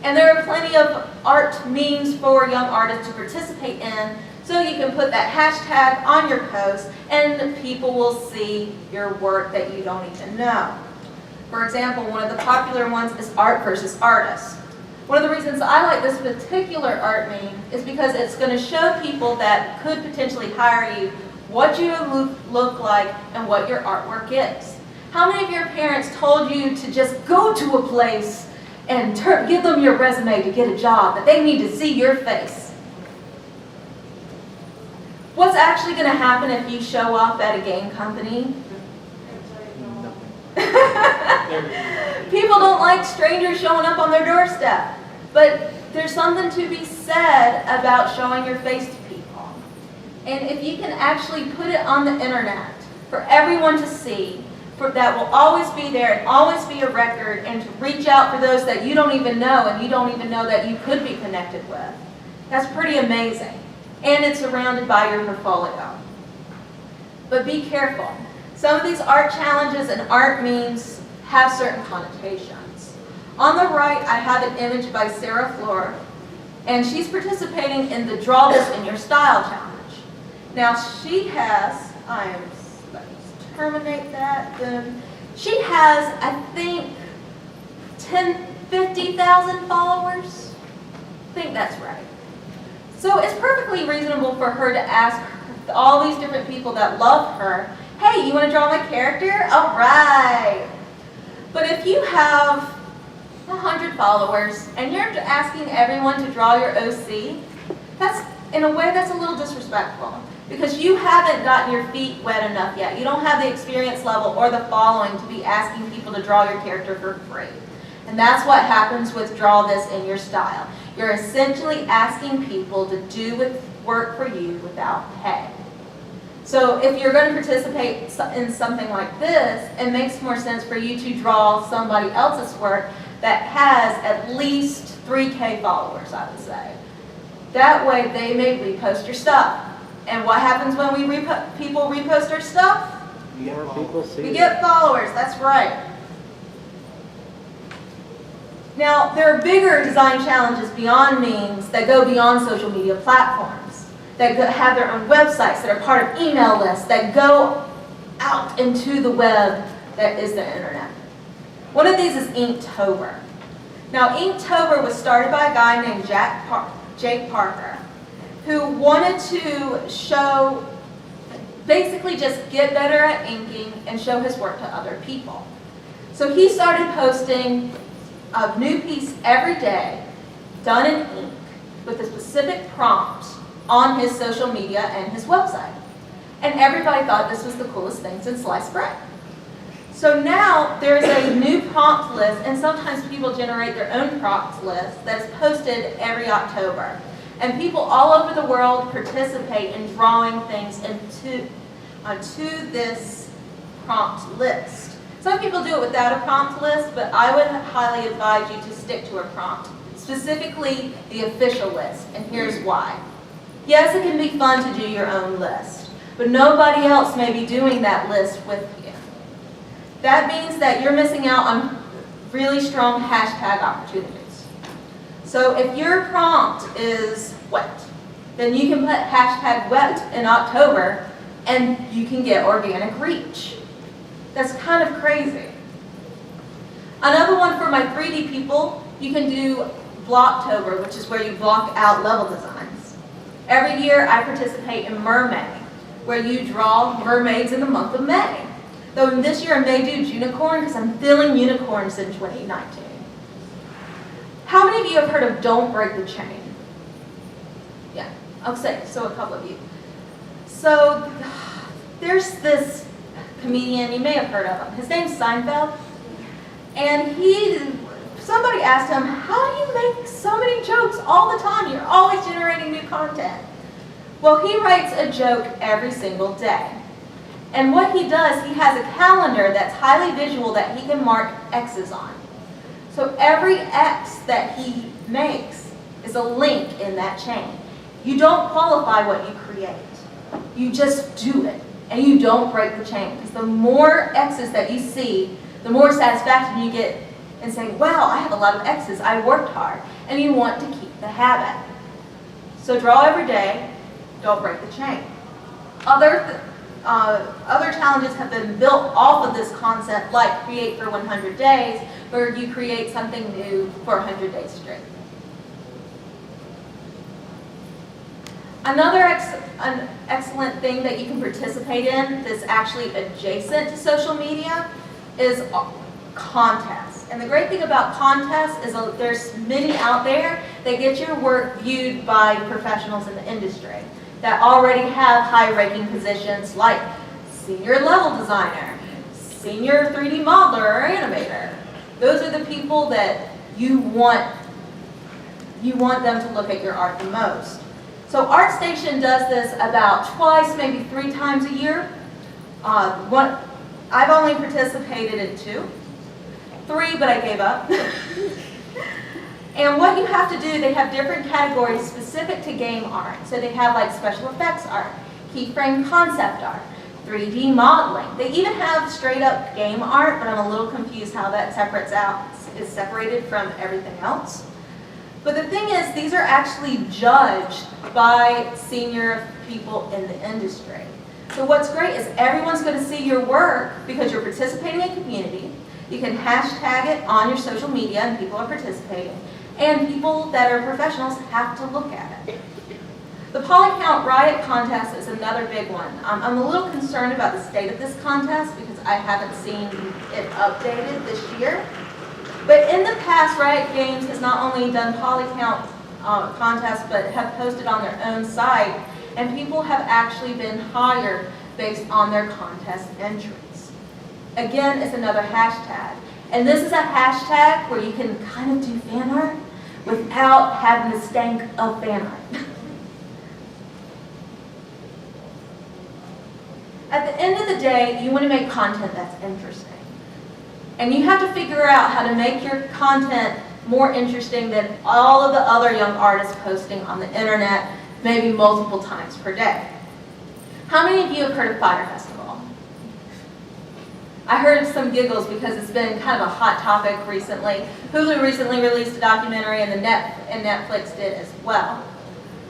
S2: And there are plenty of art memes for young artists to participate in, so you can put that hashtag on your post and people will see your work that you don't even know. For example, one of the popular ones is art versus artist. One of the reasons I like this particular art meme is because it's going to show people that could potentially hire you what you look like and what your artwork is. How many of your parents told you to just go to a place and give them your resume to get a job, that they need to see your face? What's actually going to happen if you show up at a game company? People don't like strangers showing up on their doorstep, but there's something to be said about showing your face to people. And if you can actually put it on the internet for everyone to see, that will always be there and always be a record, and to reach out for those that you don't even know and you don't even know that you could be connected with. That's pretty amazing. And it's surrounded by your portfolio. But be careful. Some of these art challenges and art memes have certain connotations. On the right, I have an image by Sarah Floor, and she's participating in the Draw This in Your Style challenge. Now she has, let's terminate that, then she has, I think, 50,000 followers. I think that's right. So it's perfectly reasonable for her to ask all these different people that love her, hey, you want to draw my character? All right. But if you have 100 followers and you're asking everyone to draw your OC, in a way that's a little disrespectful because you haven't gotten your feet wet enough yet. You don't have the experience level or the following to be asking people to draw your character for free. And that's what happens with Draw This in Your Style. You're essentially asking people to do work for you without pay. So if you're going to participate in something like this, it makes more sense for you to draw somebody else's work that has at least 3K followers, I would say. That way they may repost your stuff. And what happens when people repost our stuff?
S1: More people see
S2: We
S1: it.
S2: get followers, that's right. Now, there are bigger design challenges beyond memes that go beyond social media platforms, that have their own websites, that are part of email lists, that go out into the web that is the internet. One of these is Inktober. Now, Inktober was started by a guy named Jake Parker, who wanted to show, basically just get better at inking and show his work to other people. So he started posting a new piece every day, done in ink, with a specific prompt on his social media and his website. And everybody thought this was the coolest thing since sliced bread. So now there's a new prompt list, and sometimes people generate their own prompt list that is posted every October. And people all over the world participate in drawing things onto this prompt list. Some people do it without a prompt list, but I would highly advise you to stick to a prompt, specifically the official list, and here's why. Yes, it can be fun to do your own list, but nobody else may be doing that list with you. That means that you're missing out on really strong hashtag opportunities. So if your prompt is wet, then you can put hashtag wet in October and you can get organic reach. That's kind of crazy. Another one for my 3D people, you can do Blocktober, which is where you block out level designs. Every year I participate in Mermaid, where you draw mermaids in the month of May. Though this year I may do unicorn because I'm feeling unicorns in 2019. How many of you have heard of Don't Break the Chain? Yeah, I'll say, so a couple of you. So there's this comedian, you may have heard of him. His name's Seinfeld. And somebody asked him, how do you make so many jokes all the time? You're always generating new content. Well, he writes a joke every single day. And what he does, he has a calendar that's highly visual that he can mark X's on. So every X that he makes is a link in that chain. You don't qualify what you create. You just do it. And you don't break the chain. Because the more X's that you see, the more satisfaction you get in saying, wow, I have a lot of X's, I worked hard. And you want to keep the habit. So draw every day, don't break the chain. Other challenges have been built off of this concept, like Create for 100 Days, where you create something new for 100 days straight. Another excellent thing that you can participate in that's actually adjacent to social media is contests. And the great thing about contests is there's many out there that get your work viewed by professionals in the industry that already have high-ranking positions like senior level designer, senior 3D modeler or animator. Those are the people that you want them to look at your art the most. So ArtStation does this about twice, maybe 3 times a year. I've only participated in 2. 3, but I gave up. And what you have to do, they have different categories specific to game art. So they have like special effects art, keyframe concept art, 3D modeling. They even have straight up game art, but I'm a little confused how that is separated from everything else. But the thing is, these are actually judged by senior people in the industry. So what's great is everyone's going to see your work because you're participating in community. You can hashtag it on your social media and people are participating. And people that are professionals have to look at it. The Polycount Riot contest is another big one. I'm a little concerned about the state of this contest because I haven't seen it updated this year. But in the past, Riot Games has not only done Polycount contests, but have posted on their own site, and people have actually been hired based on their contest entries. Again, it's another hashtag. And this is a hashtag where you can kind of do fan art without having the stank of fan art. At the end of the day, you want to make content that's interesting. And you have to figure out how to make your content more interesting than all of the other young artists posting on the internet, maybe multiple times per day. How many of you have heard of Fire Festival? I heard some giggles because it's been kind of a hot topic recently. Hulu recently released a documentary and Netflix did as well.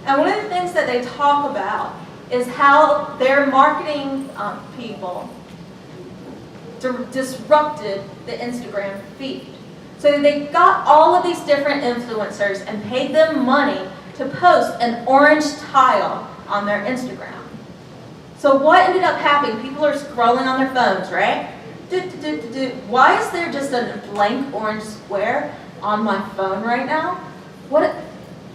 S2: And one of the things that they talk about is how their marketing people disrupted the Instagram feed. So they got all of these different influencers and paid them money to post an orange tile on their Instagram. So what ended up happening? People are scrolling on their phones, right? Why is there just a blank orange square on my phone right now?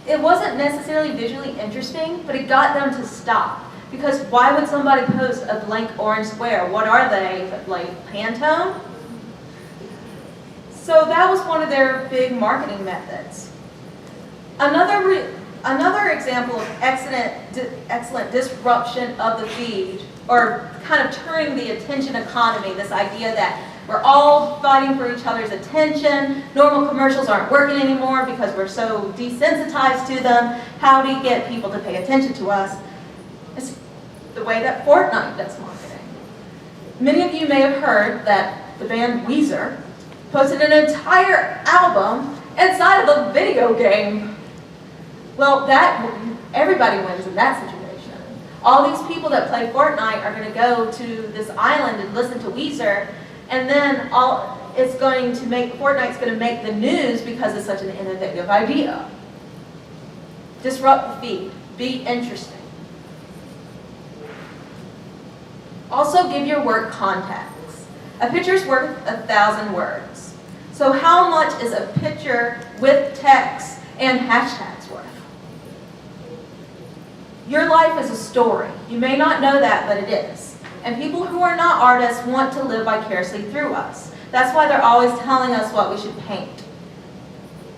S2: It wasn't necessarily visually interesting, but it got them to stop. Because why would somebody post a blank orange square? What are they, like Pantone? So that was one of their big marketing methods. Another Another example of excellent disruption of the feed, or kind of turning the attention economy, this idea that we're all fighting for each other's attention, normal commercials aren't working anymore because we're so desensitized to them. How do you get people to pay attention to us? It's the way that Fortnite does marketing. Many of you may have heard that the band Weezer posted an entire album inside of a video game. Well, everybody wins in that situation. All these people that play Fortnite are going to go to this island and listen to Weezer, and then Fortnite's going to make the news because it's such an innovative idea. Disrupt the feed. Be interesting. Also, give your work context. A picture's worth 1,000 words. So how much is a picture with text and hashtags worth? Your life is a story. You may not know that, but it is. And people who are not artists want to live vicariously through us. That's why they're always telling us what we should paint.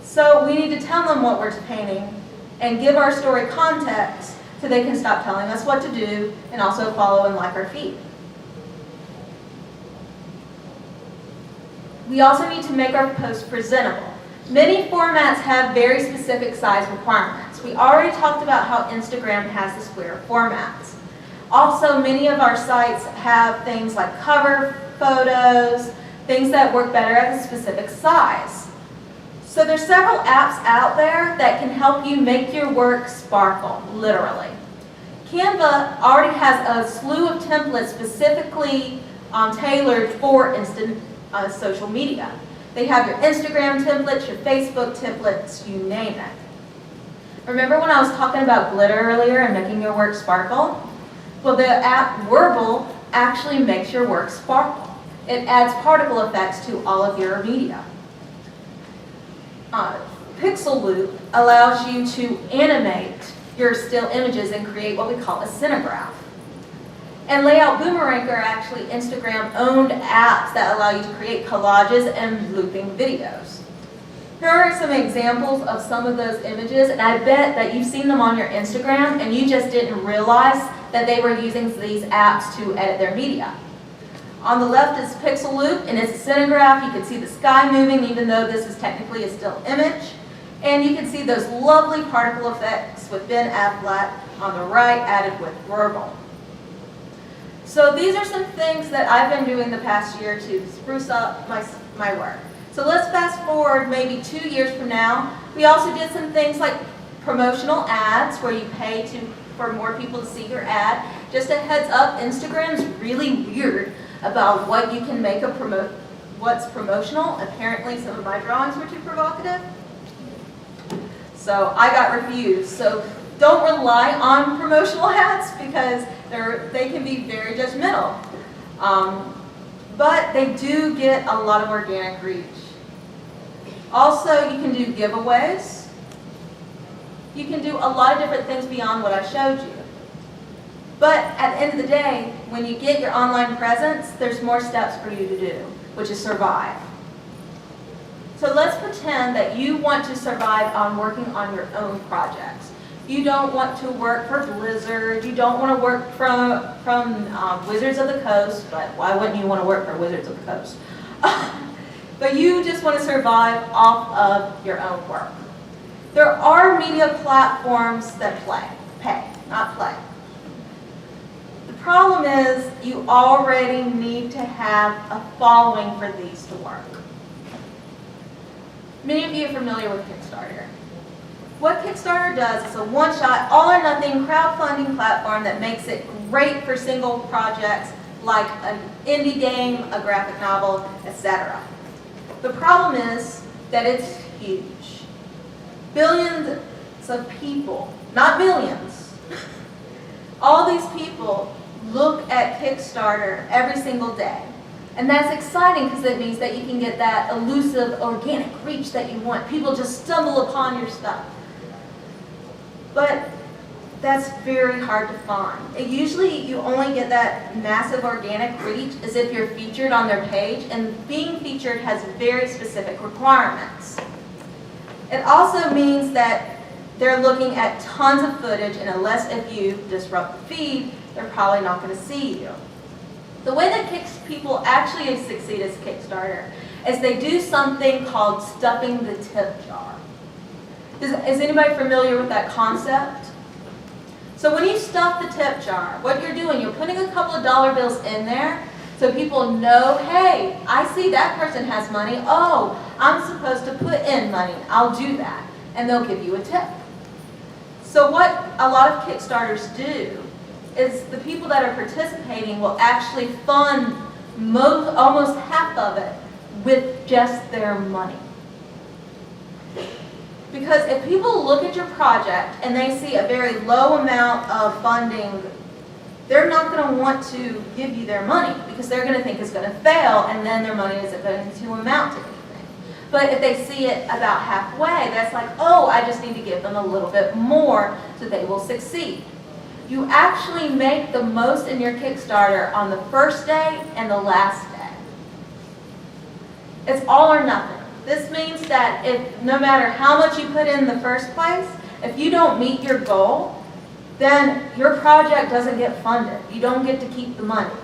S2: So we need to tell them what we're painting and give our story context so they can stop telling us what to do and also follow and like our feed. We also need to make our posts presentable. Many formats have very specific size requirements. We already talked about how Instagram has the square formats. Also, many of our sites have things like cover photos, things that work better at a specific size. So there's several apps out there that can help you make your work sparkle, literally. Canva already has a slew of templates specifically tailored for social media. They have your Instagram templates, your Facebook templates, you name it. Remember when I was talking about glitter earlier and making your work sparkle? Well, the app Wordle actually makes your work sparkle. It adds particle effects to all of your media. Pixel Loop allows you to animate your still images and create what we call a cinemagraph. And Layout Boomerang are actually Instagram-owned apps that allow you to create collages and looping videos. Here are some examples of some of those images, and I bet that you've seen them on your Instagram and you just didn't realize that they were using these apps to edit their media. On the left is Pixel Loop, and it's a cinemagraph. You can see the sky moving even though this is technically a still image. And you can see those lovely particle effects with Ben Affleck on the right added with Wordle. So these are some things that I've been doing the past year to spruce up my work. So let's fast forward maybe 2 years from now. We also did some things like promotional ads where you pay for more people to see your ad. Just a heads up, Instagram's really weird about what you can make what's promotional. Apparently some of my drawings were too provocative. So I got refused. So don't rely on promotional ads because they can be very judgmental. But they do get a lot of organic reach. Also, you can do giveaways. You can do a lot of different things beyond what I showed you. But at the end of the day, when you get your online presence, there's more steps for you to do, which is survive. So let's pretend that you want to survive on working on your own projects. You don't want to work for Blizzard. You don't want to work from Wizards of the Coast, but why wouldn't you want to work for Wizards of the Coast? But you just want to survive off of your own work. There are media platforms that pay, not play. The problem is you already need to have a following for these to work. Many of you are familiar with Kickstarter. What Kickstarter does is a one-shot, all-or-nothing crowdfunding platform that makes it great for single projects like an indie game, a graphic novel, etc. The problem is that it's huge. Billions of people, not millions, all these people look at Kickstarter every single day. And that's exciting because it means that you can get that elusive organic reach that you want. People just stumble upon your stuff. But that's very hard to find. Usually you only get that massive organic reach as if you're featured on their page, and being featured has very specific requirements. It also means that they're looking at tons of footage, and unless if you disrupt the feed, they're probably not going to see you. The way that people actually succeed as Kickstarter is they do something called stuffing the tip jar. Is anybody familiar with that concept? So when you stuff the tip jar, what you're doing, you're putting a couple of dollar bills in there so people know, hey, I see that person has money. Oh, I'm supposed to put in money. I'll do that. And they'll give you a tip. So what a lot of Kickstarters do is the people that are participating will actually fund almost half of it with just their money. Because if people look at your project and they see a very low amount of funding, they're not going to want to give you their money because they're going to think it's going to fail and then their money isn't going to amount to anything. But if they see it about halfway, that's like, oh, I just need to give them a little bit more so they will succeed. You actually make the most in your Kickstarter on the first day and the last day. It's all or nothing. This means that no matter how much you put in the first place, if you don't meet your goal, then your project doesn't get funded. You don't get to keep the money.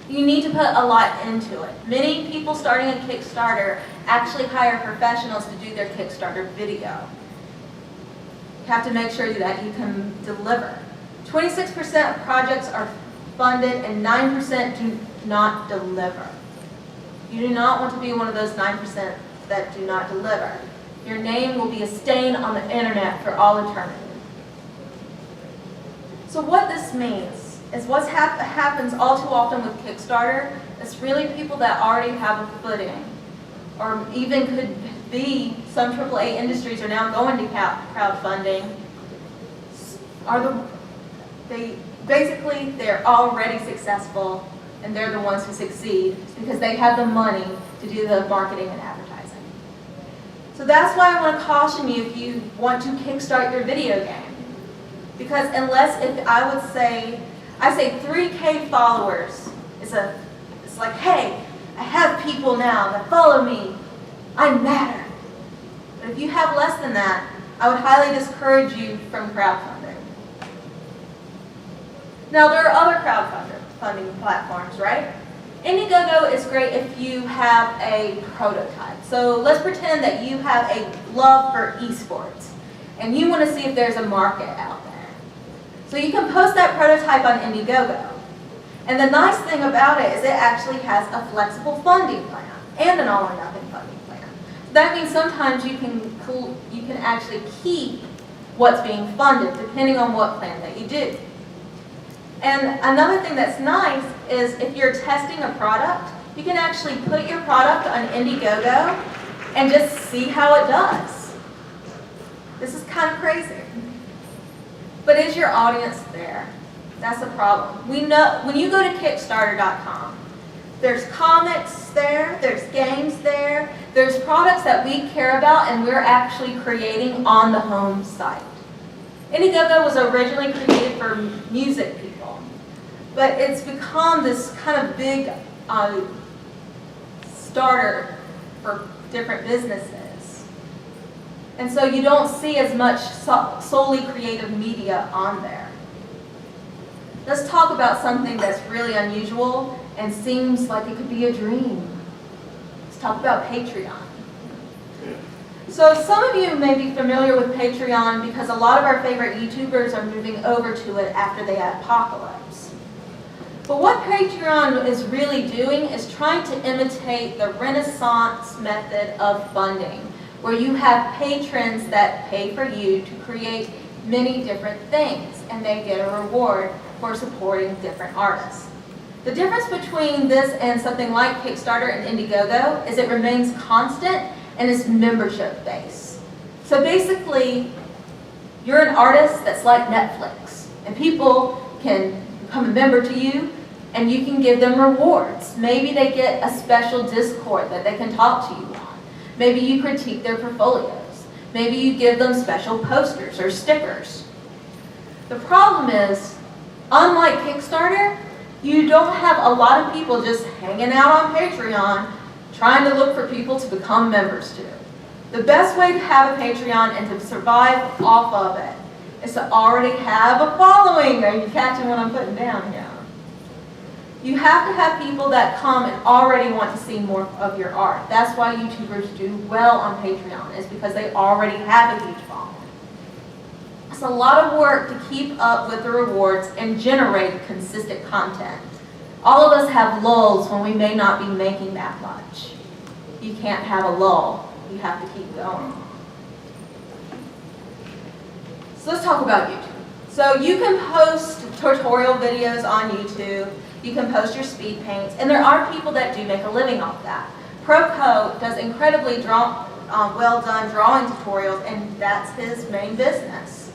S2: You need to put a lot into it. Many people starting a Kickstarter actually hire professionals to do their Kickstarter video. You have to make sure that you can deliver. 26% of projects are funded and 9% do not deliver. You do not want to be one of those 9% that do not deliver. Your name will be a stain on the internet for all eternity. So what this means is what happens all too often with Kickstarter is really people that already have a footing, or even could be some AAA industries are now going to crowdfunding. They're already successful, and they're the ones who succeed because they have the money to do the marketing and advertising. So that's why I want to caution you if you want to kickstart your video game. Because I say 3K followers, it's like, hey, I have people now that follow me, I matter. But if you have less than that, I would highly discourage you from crowdfunding. Now there are other crowdfunding platforms, right? Indiegogo is great if you have a prototype. So let's pretend that you have a love for esports and you want to see if there's a market out there. So you can post that prototype on Indiegogo. And the nice thing about it is it actually has a flexible funding plan and an all-or-nothing funding plan. So that means sometimes you can actually keep what's being funded depending on what plan that you do. And another thing that's nice is if you're testing a product, you can actually put your product on Indiegogo and just see how it does. This is kind of crazy. But is your audience there? That's the problem. We know when you go to Kickstarter.com, there's comics there, there's games there, there's products that we care about and we're actually creating on the home site. Indiegogo was originally created for music people, but it's become this kind of big starter for different businesses. And so you don't see as much solely creative media on there. Let's talk about something that's really unusual and seems like it could be a dream. Let's talk about Patreon. So some of you may be familiar with Patreon because a lot of our favorite YouTubers are moving over to it after the apocalypse. But what Patreon is really doing is trying to imitate the Renaissance method of funding, where you have patrons that pay for you to create many different things, and they get a reward for supporting different artists. The difference between this and something like Kickstarter and Indiegogo is it remains constant and it's membership based. So basically, you're an artist that's like Netflix, and people can become a member to you and you can give them rewards. Maybe they get a special Discord that they can talk to you on. Maybe you critique their portfolios. Maybe you give them special posters or stickers. The problem is, unlike Kickstarter, you don't have a lot of people just hanging out on Patreon trying to look for people to become members to. The best way to have a Patreon and to survive off of it is to already have a following. Are you catching what I'm putting down here? You have to have people that come and already want to see more of your art. That's why YouTubers do well on Patreon, is because they already have a huge following. It's a lot of work to keep up with the rewards and generate consistent content. All of us have lulls when we may not be making that much. You can't have a lull. You have to keep going. So let's talk about YouTube. So you can post tutorial videos on YouTube. You can post your speed paints, and there are people that do make a living off that. ProCo does incredibly well done drawing tutorials, and that's his main business.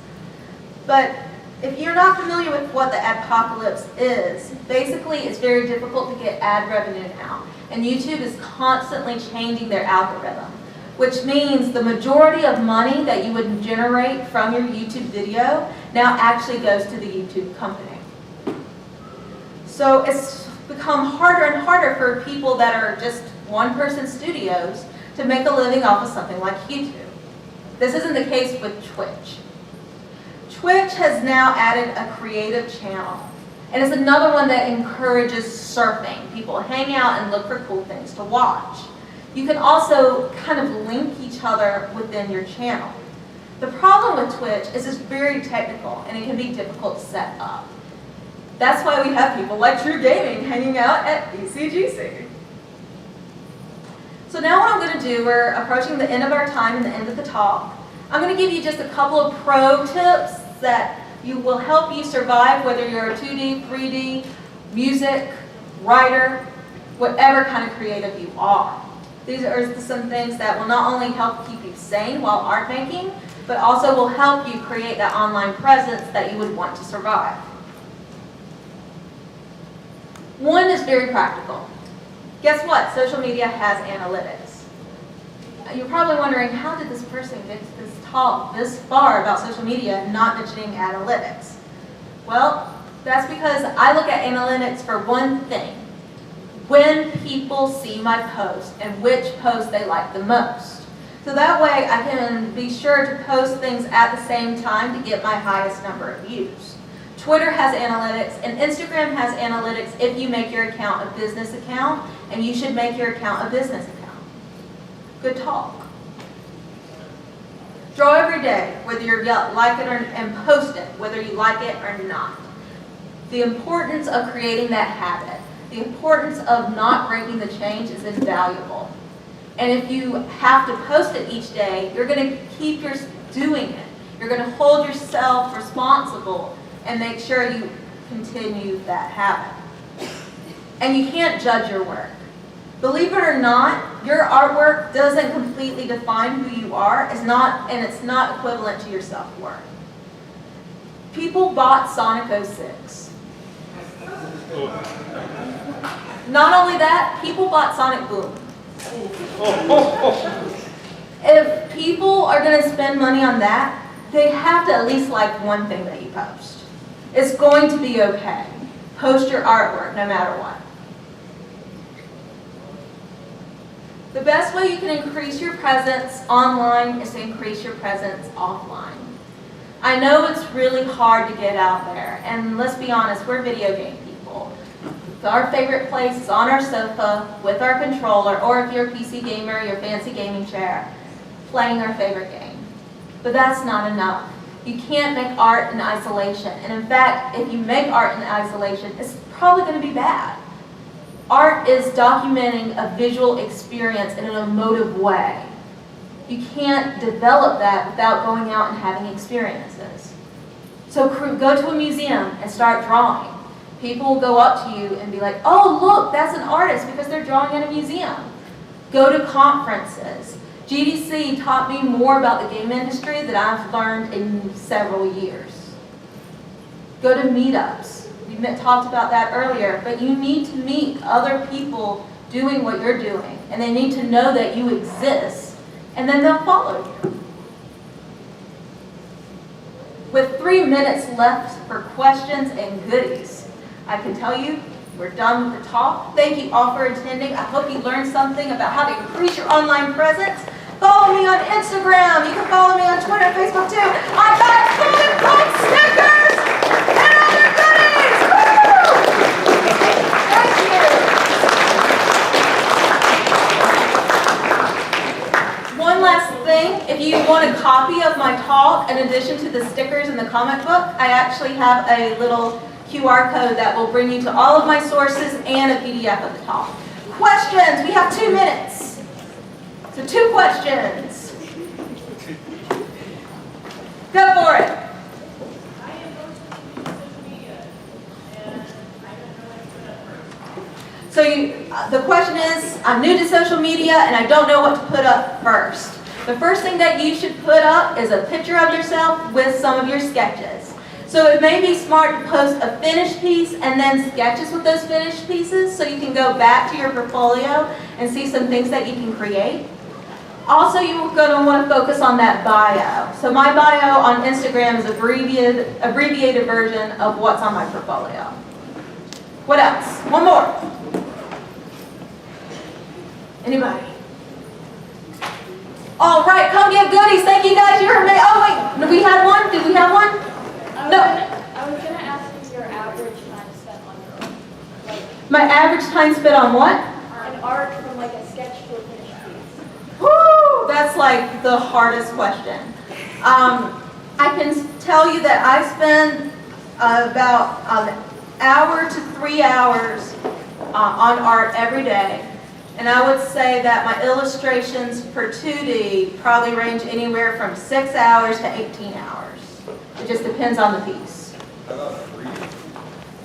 S2: But if you're not familiar with what the adpocalypse is, basically it's very difficult to get ad revenue now, and YouTube is constantly changing their algorithm, which means the majority of money that you would generate from your YouTube video now actually goes to the YouTube company. So it's become harder and harder for people that are just one-person studios to make a living off of something like YouTube. This isn't the case with Twitch. Twitch has now added a creative channel, and it's another one that encourages surfing. People hang out and look for cool things to watch. You can also kind of link each other within your channel. The problem with Twitch is it's very technical, and it can be difficult to set up. That's why we have people like True Gaming hanging out at ECGC. So now what I'm going to do, we're approaching the end of our time and the end of the talk. I'm going to give you just a couple of pro tips that will help you survive, whether you're a 2D, 3D, music, writer, whatever kind of creative you are. These are some things that will not only help keep you sane while art making, but also will help you create that online presence that you would want to survive. One is very practical. Guess what? Social media has analytics. You're probably wondering, how did this person get to this talk this far about social media, not mentioning analytics? Well, that's because I look at analytics for one thing: when people see my post and which post they like the most. So that way I can be sure to post things at the same time to get my highest number of views. Twitter has analytics, and Instagram has analytics if you make your account a business account, and you should make your account a business account. Good talk. Draw every day, whether you like it and post it, whether you like it or not. The importance of creating that habit, the importance of not breaking the change is invaluable. And if you have to post it each day, you're going to keep doing it. You're going to hold yourself responsible and make sure you continue that habit. And you can't judge your work. Believe it or not, your artwork doesn't completely define who you are, and it's not equivalent to your self-worth. People bought Sonic 06. Not only that, people bought Sonic Boom. If people are going to spend money on that, they have to at least like one thing that you post. It's going to be okay. Post your artwork no matter what. The best way you can increase your presence online is to increase your presence offline. I know it's really hard to get out there, and let's be honest, we're video game people. Our favorite place is on our sofa with our controller, or if you're a PC gamer, your fancy gaming chair, playing our favorite game. But that's not enough. You can't make art in isolation. And in fact, if you make art in isolation, it's probably going to be bad. Art is documenting a visual experience in an emotive way. You can't develop that without going out and having experiences. So go to a museum and start drawing. People will go up to you and be like, oh, look, that's an artist, because they're drawing in a museum. Go to conferences. GDC taught me more about the game industry than I've learned in several years. Go to meetups. We talked about that earlier, but you need to meet other people doing what you're doing, and they need to know that you exist, and then they'll follow you. With 3 minutes left for questions and goodies, I can tell you we're done with the talk. Thank you all for attending. I hope you learned something about how to increase your online presence. Follow me follow me on Instagram. You can follow me on Twitter and Facebook too. I got cool stickers and other goodies. Woo! Thank you. One last thing, if you want a copy of my talk, in addition to the stickers and the comic book, I actually have a little QR code that will bring you to all of my sources and a PDF of the talk. Questions? We have 2 minutes. So 2 questions. Go for it. So the question is, I'm new to social media and I don't know what to put up first. The first thing that you should put up is a picture of yourself with some of your sketches. So it may be smart to post a finished piece and then sketches with those finished pieces so you can go back to your portfolio and see some things that you can create. Also, you're going to want to focus on that bio. So my bio on Instagram is abbreviated version of what's on my portfolio. What else? One more. Anybody? All right, come get goodies. Thank you guys. You're amazing. Oh wait, we had one. Did we have one? No.
S4: I was gonna ask you your average time spent on your own. Like,
S2: My average time spent on what?
S4: an art from like a sketch to a finished piece.
S2: Woo! That's like the hardest question. I can tell you that I spend about an hour to 3 hours on art every day. And I would say that my illustrations per 2D probably range anywhere from 6 hours to 18 hours. It just depends on the piece.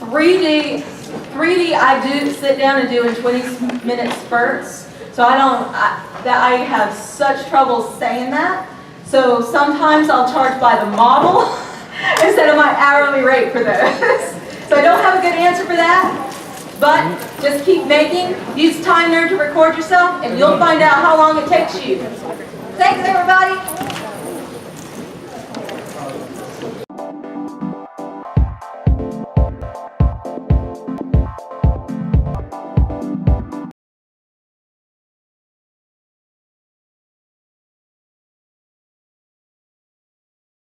S2: 3D I do sit down and do in 20-minute spurts. So I have such trouble saying that. So sometimes I'll charge by the model instead of my hourly rate for those. So I don't have a good answer for that. But just keep making, use Time Nerd to record yourself, and you'll find out how long it takes you. Thanks, everybody.